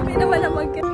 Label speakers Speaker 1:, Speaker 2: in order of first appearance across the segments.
Speaker 1: Kami naman ang mag-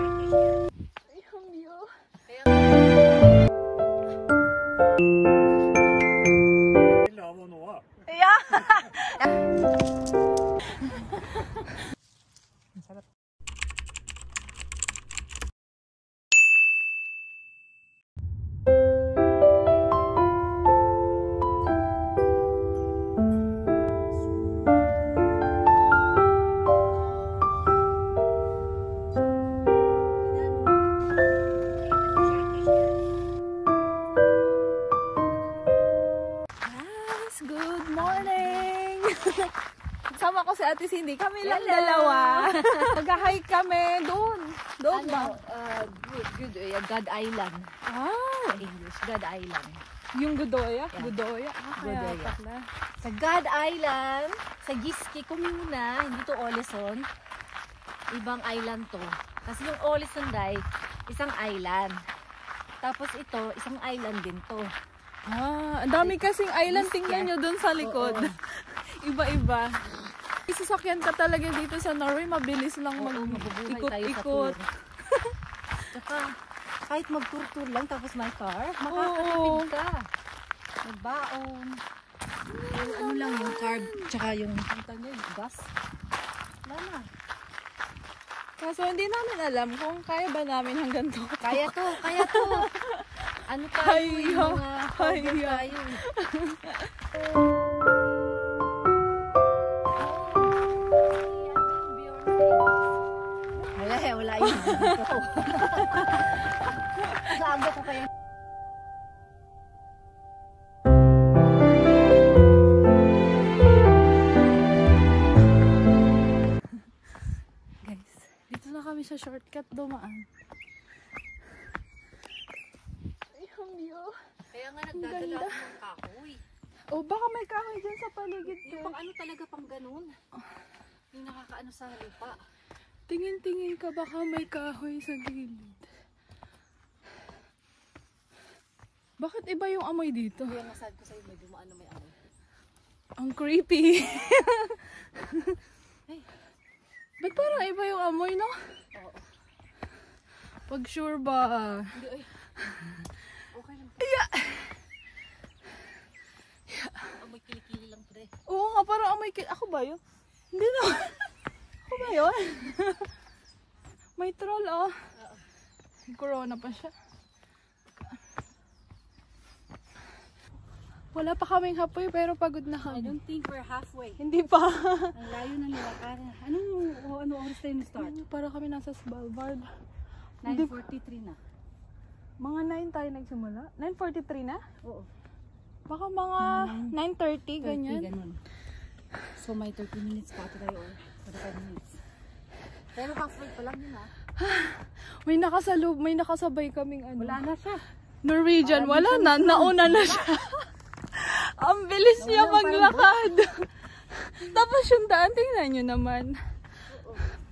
Speaker 1: Good morning! Sama ko si Ate Cindy. Kami lang dalawa. Mag-hike kami doon. Doon ba?
Speaker 2: God Island.
Speaker 1: Ah!
Speaker 2: English, God Island.
Speaker 1: Yung Godoya?
Speaker 2: Yeah.
Speaker 1: Godoya? Kaya
Speaker 2: Godoya.
Speaker 1: pala.
Speaker 2: Sa God Island, sa Giski Comuna, hindi to Oleson. Ibang island to. Kasi yung Oleson day, isang island. Tapos ito, isang island din to.
Speaker 1: Ah, ang dami kasing island. Tingnan nyo doon sa likod. Iba-iba. Isasakyan ka talaga dito sa Norway. Mabilis lang mag-ikot-ikot.
Speaker 2: Tsaka, kahit mag-tour-tour lang tapos may car, makakatipid ka. Magbaon. Ano lang yung carb, tsaka yung gas. Wala na.
Speaker 1: Kaso hindi namin alam kung kaya ba namin hanggang to.
Speaker 2: Kaya to, kaya to. Ano tayo, yung mga cover tayo. Wala yun. Gago ko kaya.
Speaker 1: Guys, dito na kami sa shortcut dumaan.
Speaker 2: Kaya nga nagdadala ako ng kahoy.
Speaker 1: O baka may kahoy dyan sa paligid.
Speaker 2: Yung pang ano talaga, pang ganun. Yung nakakaano sa lupa.
Speaker 1: Tingin-tingin ka, baka may kahoy sa gilid. Bakit iba yung amoy dito?
Speaker 2: Kaya nasabi ko sa'yo, may dumaan na may amoy.
Speaker 1: Ang creepy.
Speaker 2: Hey.
Speaker 1: Ba't parang iba yung amoy, no?
Speaker 2: Oo.
Speaker 1: Pag sure ba?
Speaker 2: Hindi, ay. Okay lang. Amoy kilikili lang, pre.
Speaker 1: Oo nga, parang amoy ako ba yun? Hindi na. Ako ba yun? May troll, oh. Corona pa siya. Wala pa kaming hapoy pero pagod na
Speaker 2: I
Speaker 1: kami.
Speaker 2: don't think we're halfway.
Speaker 1: Hindi pa.
Speaker 2: Ang layo ng lilakaran. Ano oras tayo na-start?
Speaker 1: Para kami nasa Svalbard.
Speaker 2: 9:43 na.
Speaker 1: Mga 9 tayo nagsimula. 9:43 na?
Speaker 2: Oo.
Speaker 1: Baka mga 9:30, ganyan.
Speaker 2: Ganun. So may 30 minutes pa tayo or 45 minutes. Pero halfway pa lang yun, ha?
Speaker 1: May nakasabay kaming ano.
Speaker 2: Wala na siya.
Speaker 1: Norwegian, wala na. Nauna na siya. Ang bilis niya maglakad. Tapos yung daan, tingnan nyo naman.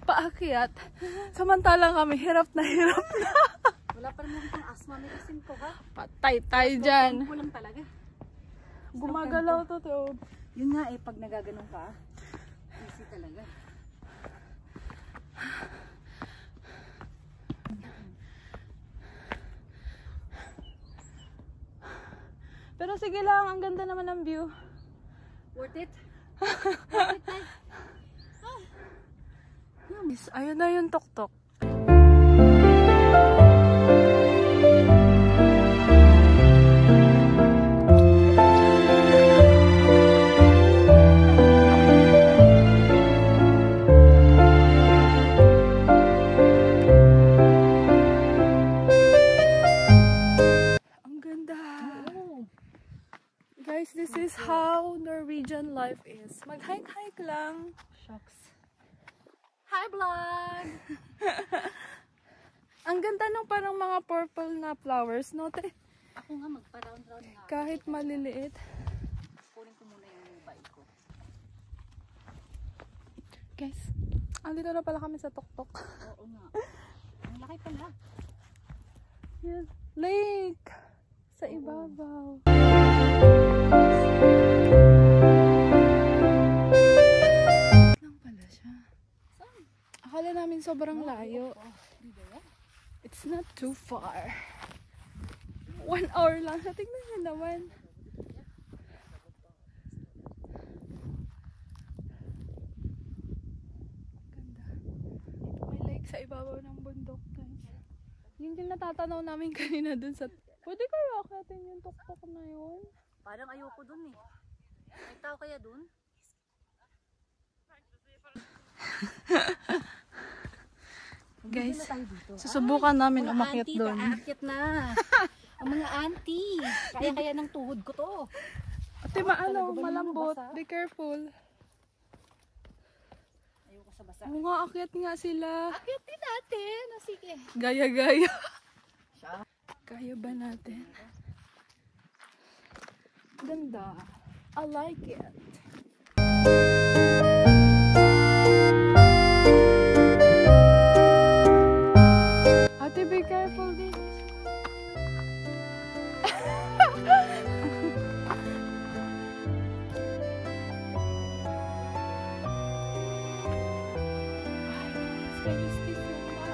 Speaker 1: Paakyat. Samantalang kami, hirap na hirap na.
Speaker 2: Wala pa naman itong asthma medicine ko, ha?
Speaker 1: Patay tayo dyan.
Speaker 2: Tempo lang talaga.
Speaker 1: Gumagalaw to, to.
Speaker 2: Yun nga eh, pag nagaganong ka, easy talaga.
Speaker 1: Pero sige lang, ang ganda naman ng view.
Speaker 2: Worth it? Worth it, eh?
Speaker 1: Ayun na yung tuktok. Guys, this is how Norwegian life is. Mag-hike-hike lang.
Speaker 2: Shucks. Hi, vlog!
Speaker 1: Ang ganda ng parang mga purple na flowers, no?
Speaker 2: Ako nga, magpa-round-round nga.
Speaker 1: Kahit maliliit.
Speaker 2: Kunin ko muna yung bike ko.
Speaker 1: Guys, andito na pala kami sa tuktok.
Speaker 2: Oo nga. Ang laki pala.
Speaker 1: Yes. Lake! Sa ibabaw. Lang pala siya. Akala namin sobrang layo. It's not too far. 1 hour lang. So, tingnan nyo naman. Ganda. May lake sa ibabaw ng bundok, guys. Yun yung natatanaw namin kanina dun sa... Pwede kayo akitin yung tuktok na yun?
Speaker 2: Parang ayoko dun eh. May tao kaya dun?
Speaker 1: Guys, susubukan namin umakyat doon.
Speaker 2: Aakyat na. Ang mga auntie. Kaya ng tuhod ko to.
Speaker 1: Ate, malambot. Be careful.
Speaker 2: Ayoko sa basa.
Speaker 1: Oo nga, akyat nga sila.
Speaker 2: Akyatin natin. O, sige.
Speaker 1: Gaya-gaya. Kaya ba natin? Ganda. I like it. Ate, be careful din. Medyo stiff yung paa.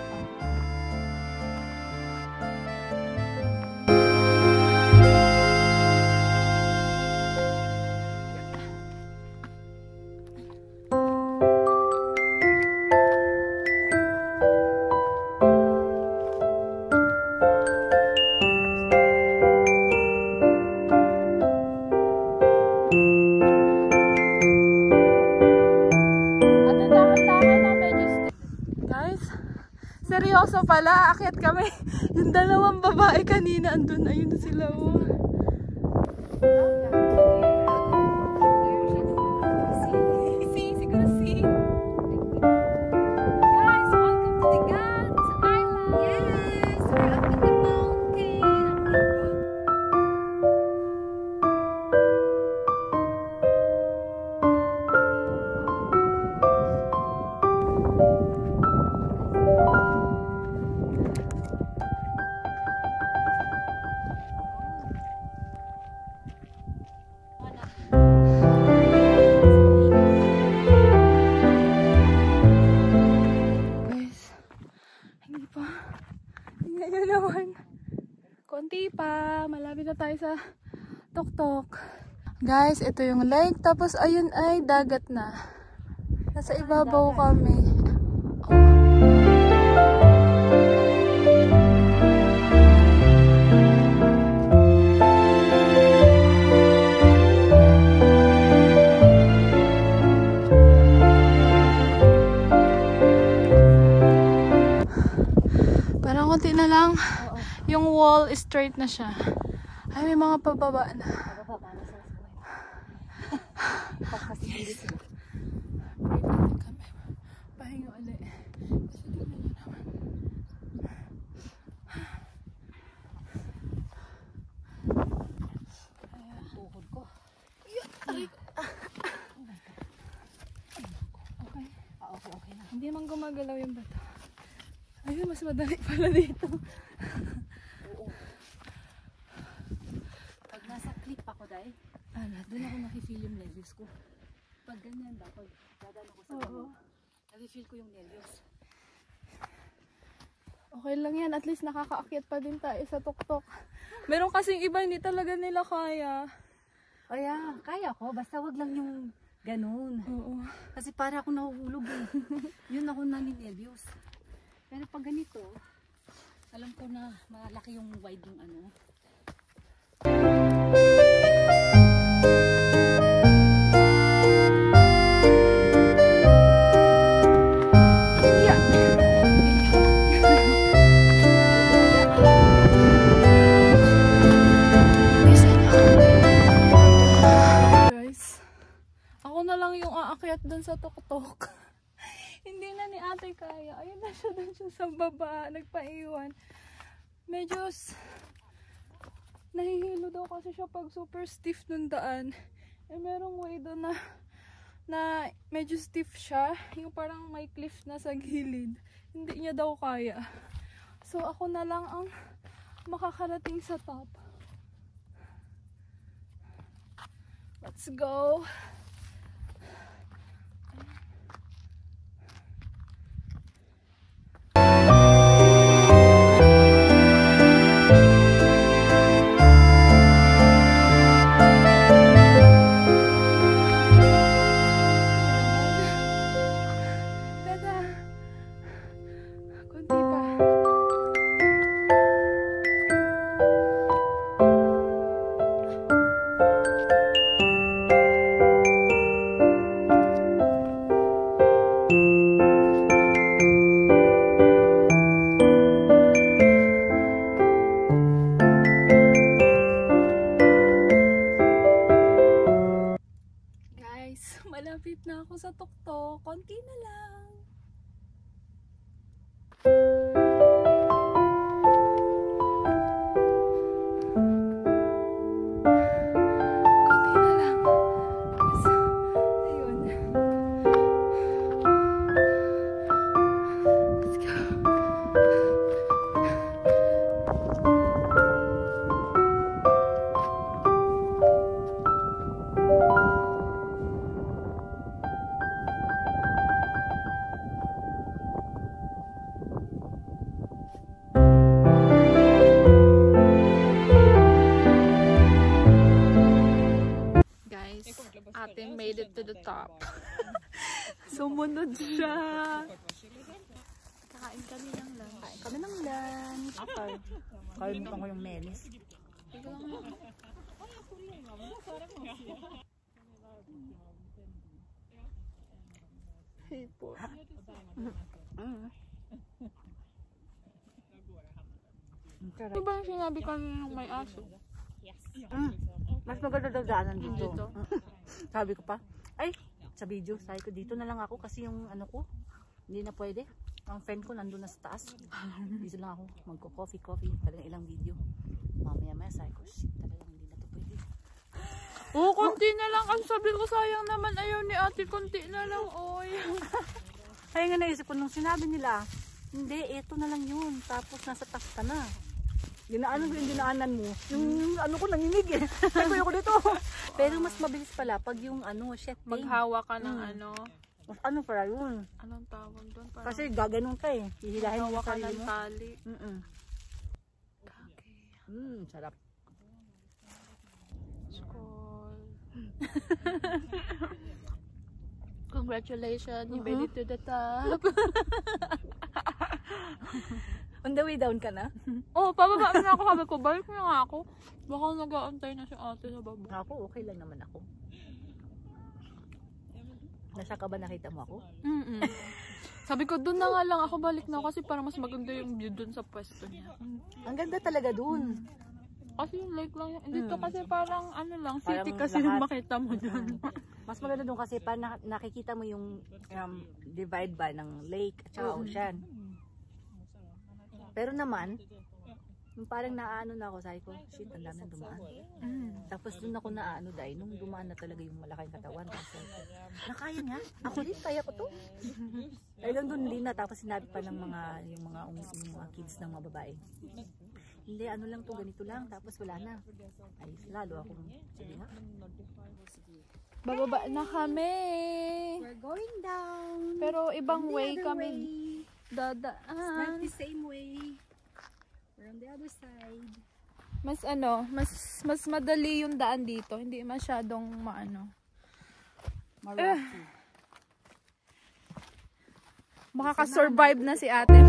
Speaker 1: Seryoso pala, akyat kami. Yung dalawang babae kanina andun, ayun na sila. Oh. See, siguro see. Guys, welcome to the God's Island.
Speaker 2: Yes! We're up in the mountain.
Speaker 1: Konti pa, malapit na tayo sa tuktok. Guys, ito yung lake, tapos ayun ay dagat na. Nasa ibabaw kami. Parang konti na lang. Yung wall is straight na siya. Ay, may mga pababa na. Pahinga ulit. Kasi di na naman.
Speaker 2: Tuhod ko.
Speaker 1: Okay.
Speaker 2: Okay na.
Speaker 1: Hindi man gumagalaw yung bata. Ayun, mas madali pala dito.
Speaker 2: Pag nasa clip ako, dahil doon ako nakifeel yung nervyos ko. Pag ganyan ba, pag dadaan ako sa gano'n, nakifeel ko yung nervyos.
Speaker 1: Okay lang yan, at least nakakaakyat pa din tayo sa tuktok. Meron kasing iba, hindi talaga nila kaya.
Speaker 2: O yeah, kaya ko, basta wag lang yung ganun.
Speaker 1: Oo.
Speaker 2: Kasi para ako nahuhulog eh. Yun ako naninervyos. Pero pag ganito, alam ko na malaki yung wide yung ano.
Speaker 1: Guys, ako na lang yung aakyat dun sa tuktok. Hindi na ni ate kaya. Ayun na siya dun siya sa baba. Nagpaiwan. Medyo nahihilo daw kasi siya pag super stiff nung daan. Eh merong way doon na medyo stiff siya. Yung parang may cliff na sa gilid. Hindi niya daw kaya. So ako na lang ang makakarating sa top. Let's go. Konti na lang. Konti na lang. Yes. Ayun. Let's go. Guys, ate made it to the top. Sumunod siya. Kain kami ng lunch.
Speaker 2: Kain kami ng lunch. Kalimutan ko yung melis.
Speaker 1: Hipon. Ano ba yung sinabi ko ng may aso?
Speaker 2: Mas maganda daw daanan dito.
Speaker 1: Dito?
Speaker 2: Sabi ko pa, ay, sa video, sabi ko dito na lang ako kasi yung ano ko, hindi na pwede. Ang friend ko nandun na sa taas. Dito lang ako, magko-coffee, talagang ilang video. Mamaya-maya, sabi ko, shit, talagang hindi na to pwede.
Speaker 1: Oo, konti na lang. Ang sabi ko, sayang naman ayaw ni ate, konti na lang, oy.
Speaker 2: Kaya nga naisip ko, nung sinabi nila, hindi, eto na lang yun. Tapos nasa taas ka na. Dinaanan ko yung dinaanan mo. Yung ano ko nanginig eh. Sabi ko dito. Pero mas mabilis pala pag yung ano, shedding.
Speaker 1: Maghawa ka ng ano.
Speaker 2: Mas ano pala yun.
Speaker 1: Anong tawag doon? Parang
Speaker 2: Kasi gaganon ka eh. Hihilahin mo
Speaker 1: maghawa ka
Speaker 2: sarili
Speaker 1: ng
Speaker 2: mo.
Speaker 1: tali.
Speaker 2: Sarap.
Speaker 1: Skol. Congratulations, you made it to the top.
Speaker 2: On the way down ka na?
Speaker 1: Oh, pababa na ako. Sabi ko, balik na nga ako. Baka nag-aantay na si ate sa baba.
Speaker 2: Ako, okay lang naman ako. Nasa ka ba nakita mo ako?
Speaker 1: Sabi ko, doon na nga lang ako, balik na kasi parang mas maganda yung view doon sa pwesto niya.
Speaker 2: Ang ganda talaga dun.
Speaker 1: Kasi yung lake lang yan. Dito kasi parang ano lang,
Speaker 2: Parang
Speaker 1: city kasi yung makita mo dun.
Speaker 2: Mas maganda dun kasi parang nakikita mo yung divide ba ng lake at saka ocean. Pero naman, yung parang naaano na ako, sabi ko, shit, ang dami nang dumaan. Tapos dun ako naaano dahil nung dumaan na talaga yung malaking katawan. Kasi, nakaya niya? Ako rin, kaya ko to. Talagang dun din na, tapos sinabi pa ng yung mga kids ng mga babae. Hindi, ano lang to, ganito lang, tapos wala na. Ay, lalo akong, sige nga.
Speaker 1: Bababa na kami.
Speaker 2: We're going down.
Speaker 1: Pero ibang way kami dadaan.
Speaker 2: the same way. We're on the other side.
Speaker 1: Mas mas madali yung daan dito. Hindi masyadong maano.
Speaker 2: Maraki.
Speaker 1: Makaka-survive na si ate.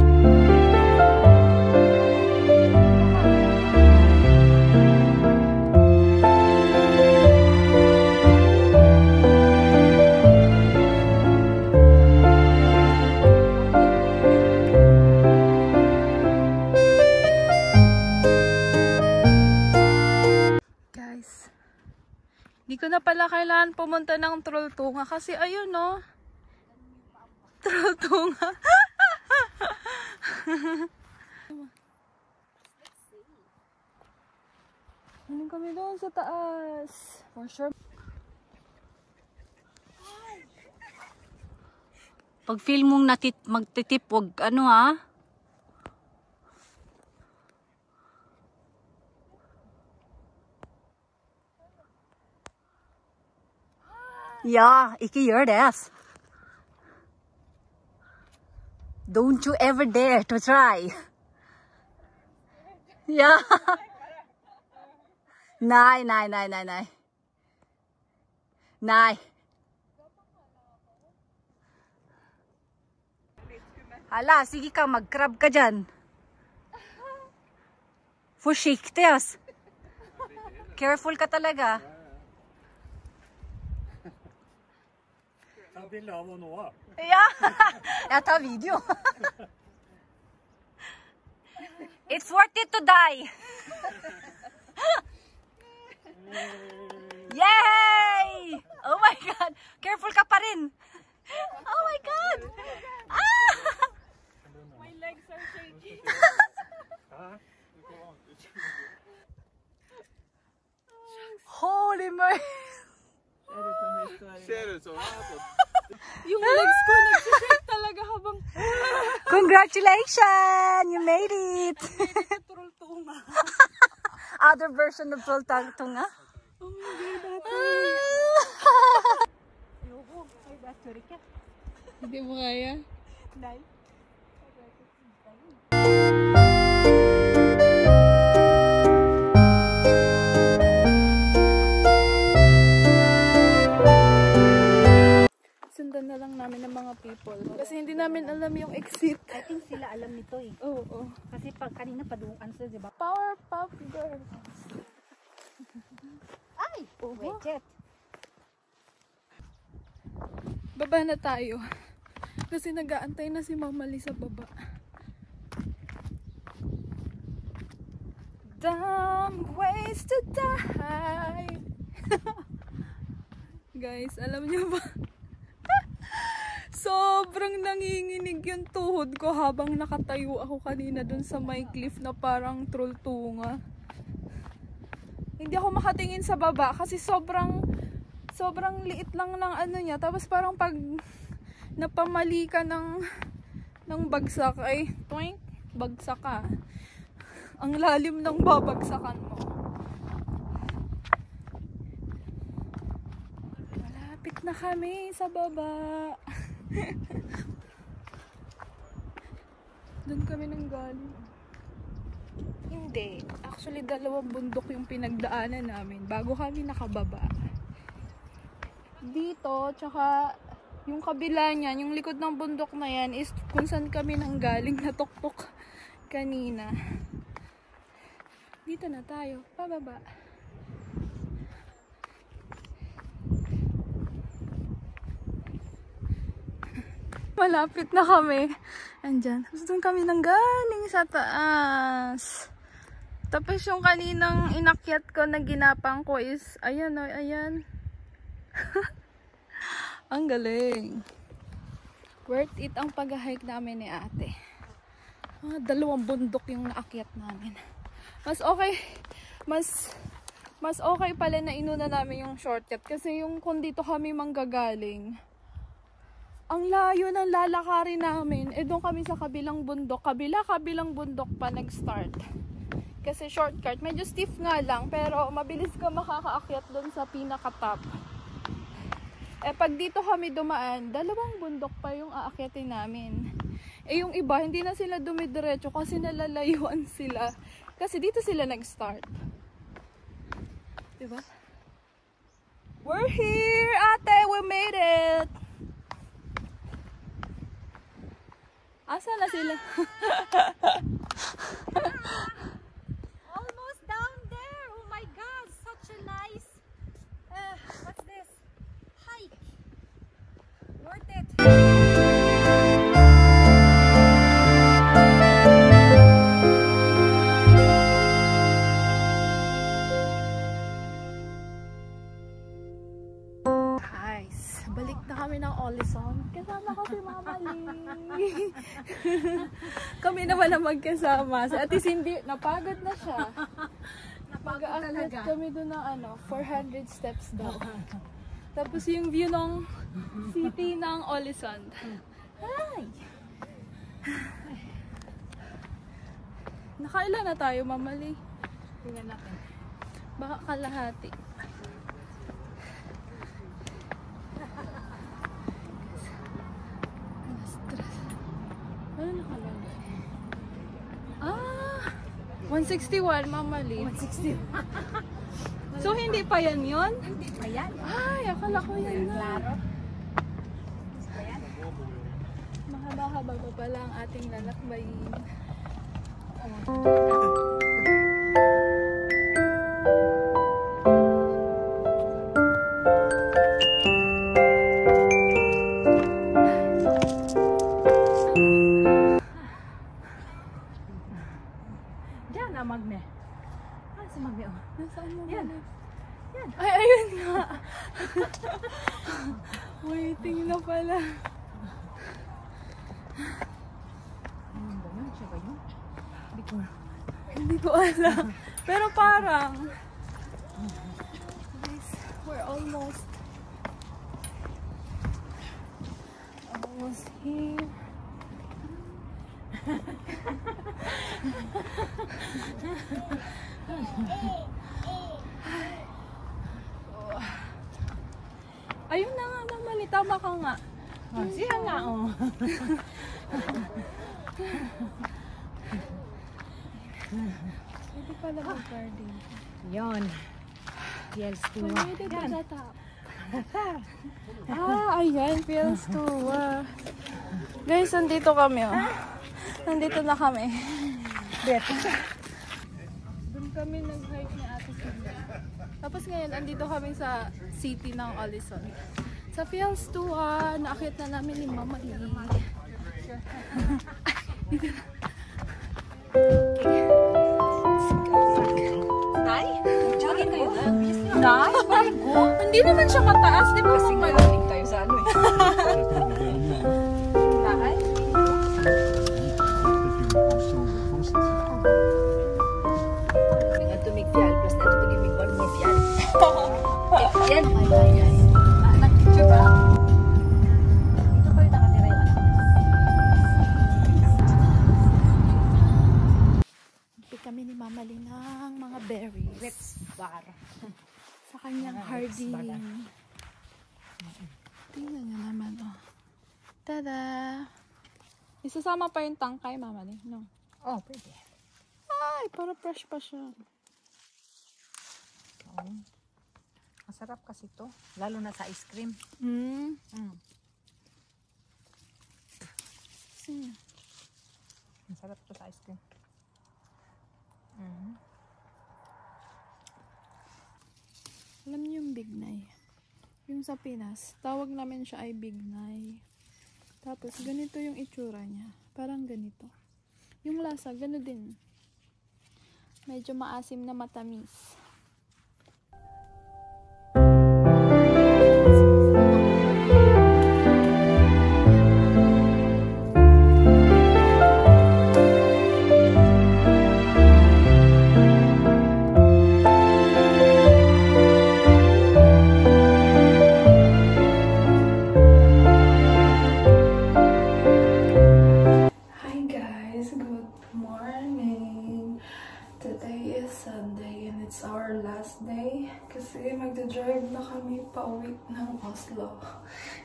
Speaker 1: Hindi ko na pala kailangan pumunta ng Trolltunga kasi ayun no. Trolltunga. Ano kami doon sa taas? For sure.
Speaker 2: Pag feel mong magtitip, wag ano ha. Yeah, ikke gjør det. Don't you ever dare to try. Yeah. Nei. Nei. Hala, sige ka, mag-crab ka dyan. Forsiktig, ass. Careful ka talaga. Ja, jeg tar video. It's worth it to die. Yay! Oh my God, careful ka pa rin.
Speaker 1: Oh my God! Ah!
Speaker 2: My legs are shaking.
Speaker 1: Holy moly!
Speaker 2: Yung legs ko nag-shake talaga habang
Speaker 1: Congratulations! You made it!
Speaker 2: turultunga.
Speaker 1: Other version of Tultunga.
Speaker 2: Oh my God, ayoko. Ay, sorry ka.
Speaker 1: Hindi mo kaya?
Speaker 2: Dahil.
Speaker 1: Sundan na lang namin ng mga people. Kasi hindi namin alam yung exit.
Speaker 2: I think sila alam nito eh.
Speaker 1: Oo.
Speaker 2: Kasi pag kanina paduan sila, di ba?
Speaker 1: Powerpuff Girls.
Speaker 2: Ay! Wedget.
Speaker 1: Baba na tayo. Kasi nag-aantay na si Mama Lee sa baba. Dumb ways to die. Guys, alam niyo ba? Sobrang nanginginig yung tuhod ko habang nakatayo ako kanina dun sa may cliff na parang Tultunga. Hindi ako makatingin sa baba kasi sobrang liit lang ng ano niya. Tapos parang pag napamali ka ng bagsak ay toink, bagsak ka. Ang lalim ng babagsakan mo. Malapit na kami sa baba. Doon kami nang galing. Hindi. Actually, 2 bundok yung pinagdaanan namin bago kami nakababa. Dito, tsaka yung kabila niyan, yung likod ng bundok na yan is kung saan kami nang galing na tuktok kanina. Dito na tayo. Pababa. Malapit na kami. Andyan. Tapos doon kami nang galing sa taas. Tapos yung kaninang inakyat ko na ginapang ko is, ayan o, ayan. Ang galing. Worth it ang pag-hike namin ni ate. 2 bundok yung naakyat namin. Mas okay pala na inuna namin yung shortcut. Kasi yung kung dito kami manggagaling, ang layo ng lalakarin namin. Eh doon kami sa kabilang bundok. Kabilang bundok pa nag-start. Kasi shortcut. Medyo stiff nga lang. Pero mabilis ka makakaakyat doon sa pinaka-top. Eh pag dito kami dumaan, 2 bundok pa yung aakyatin namin. Eh yung iba, hindi na sila dumidiretso kasi nalalayuan sila. Kasi dito sila nag-start. Diba? We're here, ate! We made it! Asa na sila?
Speaker 2: Almost down there. Oh my God, such a nice what's this? Hike. Worth it.
Speaker 1: Guys, balik na kami ng Olison. Kasama ko si Mama Lee. Kami naman na magkasama. At least hindi, napagod na siya. Mag-aakyat kami doon ng 400 steps daw. Tapos yung view ng city ng Olison. Hi! Nakailan na tayo, Mama Lee?
Speaker 2: Tingnan natin.
Speaker 1: Baka kalahati. Ano nakalagay? 161, Mama Lee.
Speaker 2: 160.
Speaker 1: So, hindi pa yan yun?
Speaker 2: Hindi pa yan.
Speaker 1: Ay, akala ko yan na.
Speaker 2: Klaro.
Speaker 1: Mahaba-haba pa pala ang ating lalakbayin.
Speaker 2: Diyan na Magne. Ah, si Magne oh.
Speaker 1: Nasaan mo?
Speaker 2: Yan.
Speaker 1: Yan. Ay, ayun nga. Waiting na pala. ko alam. Pero parang, guys, we're almost here. Ayun na nga naman, tama ka nga.
Speaker 2: Siya nga, oh.
Speaker 1: Pwede pala mag-garden.
Speaker 2: Yun. Yes, to.
Speaker 1: Pwede ba sa top? Ayan, feels to. Guys, nandito kami, oh. Nandito na kami. Doon kami nag-hike ni Ate Sila. Tapos ngayon, andito kami sa city ng Olison. Sa feels to, naakit na namin ni Mama Lee.
Speaker 2: Nay? Jogging kayo na?
Speaker 1: Nay? Hindi naman siya mataas, di ba?
Speaker 2: Kasi malaking tayo sa ano eh.
Speaker 1: Nay?
Speaker 2: Ito may fial, plus na ito pag-ibig one more fial. Yan.
Speaker 1: Nag-picture ba?
Speaker 2: Dito kayo nakatira yung anak niya.
Speaker 1: Pick kami ni Mama Lee ng mga berries.
Speaker 2: Ritz bar.
Speaker 1: Sa kanyang harding. Tingnan niyo naman, oh. Tada! Isasama pa yung tangkay, Mama Lee, no?
Speaker 2: Oh, pwede.
Speaker 1: Ay, para fresh pa siya.
Speaker 2: Oh. Masarap kasi to. Lalo na sa ice cream.
Speaker 1: Mm.
Speaker 2: Masarap to sa ice cream.
Speaker 1: Alam niyo yung bignay? Yung sa Pinas, tawag namin siya ay bignay. Tapos, ganito yung itsura niya. Parang ganito. Yung lasa, gano'n din. Medyo maasim na matamis. Kasi magdadrive na kami pauwi ng Oslo.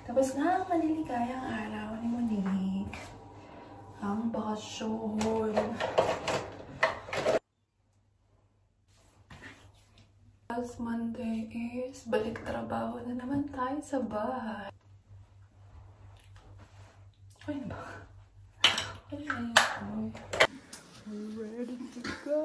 Speaker 1: Tapos na ang maliligayang araw ni Monique. Ang bakasyon. Last Monday is balik trabaho na naman tayo sa bahay. Ay ba? Ay ayun. Ready to go.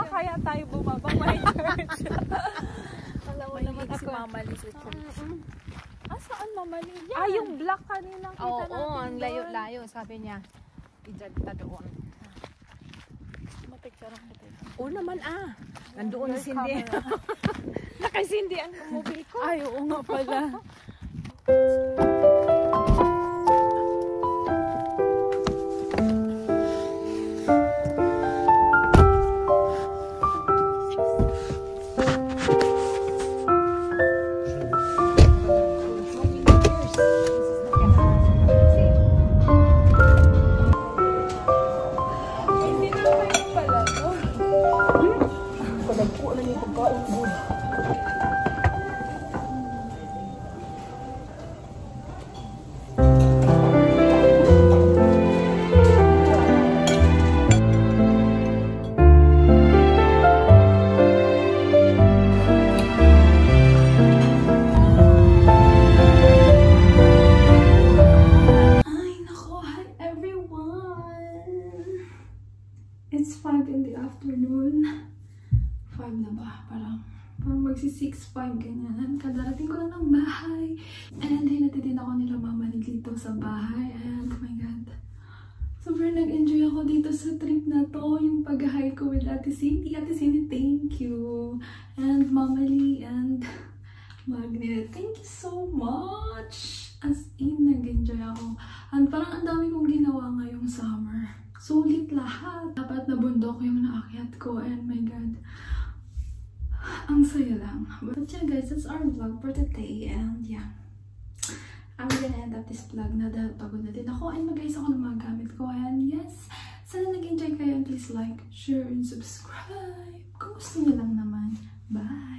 Speaker 1: Kaya tayo bumabang may church. Alam mo naman ako. Si Mama Lee sa church. Saan Mama Lee? Yung black kaninang kita natin.
Speaker 2: Oo, ang layo-layo. Sabi niya, i-dyan ta doon.
Speaker 1: Mapicture ako tayo.
Speaker 2: Oo naman nandoon si Cindy. Naka-Cindy ang mobile ko.
Speaker 1: Ay, oo nga pala. magsi 6:05 ganyan. And kadarating ko lang ng bahay. And hinatid din ako nila mama dito sa bahay. And oh my god. Super nag-enjoy ako dito sa trip na to. Yung pag-hike ko with Ate Cindy. Ate Cindy, thank you. And Mama Lee and Magnet, thank you so much. As in, nag-enjoy ako. And parang ang dami kong ginawa ngayong summer. Sulit lahat. Dapat na bundok yung naakyat ko. And my god, ang saya lang. But yeah guys, that's our vlog for today. And yeah, I'm gonna end up this vlog na dahil pagod na din ako. And mag-ayos ako ng mga gamit ko. And yes, sana nag-enjoy kayo. And please like, share, and subscribe. Kung gusto niyo lang naman. Bye!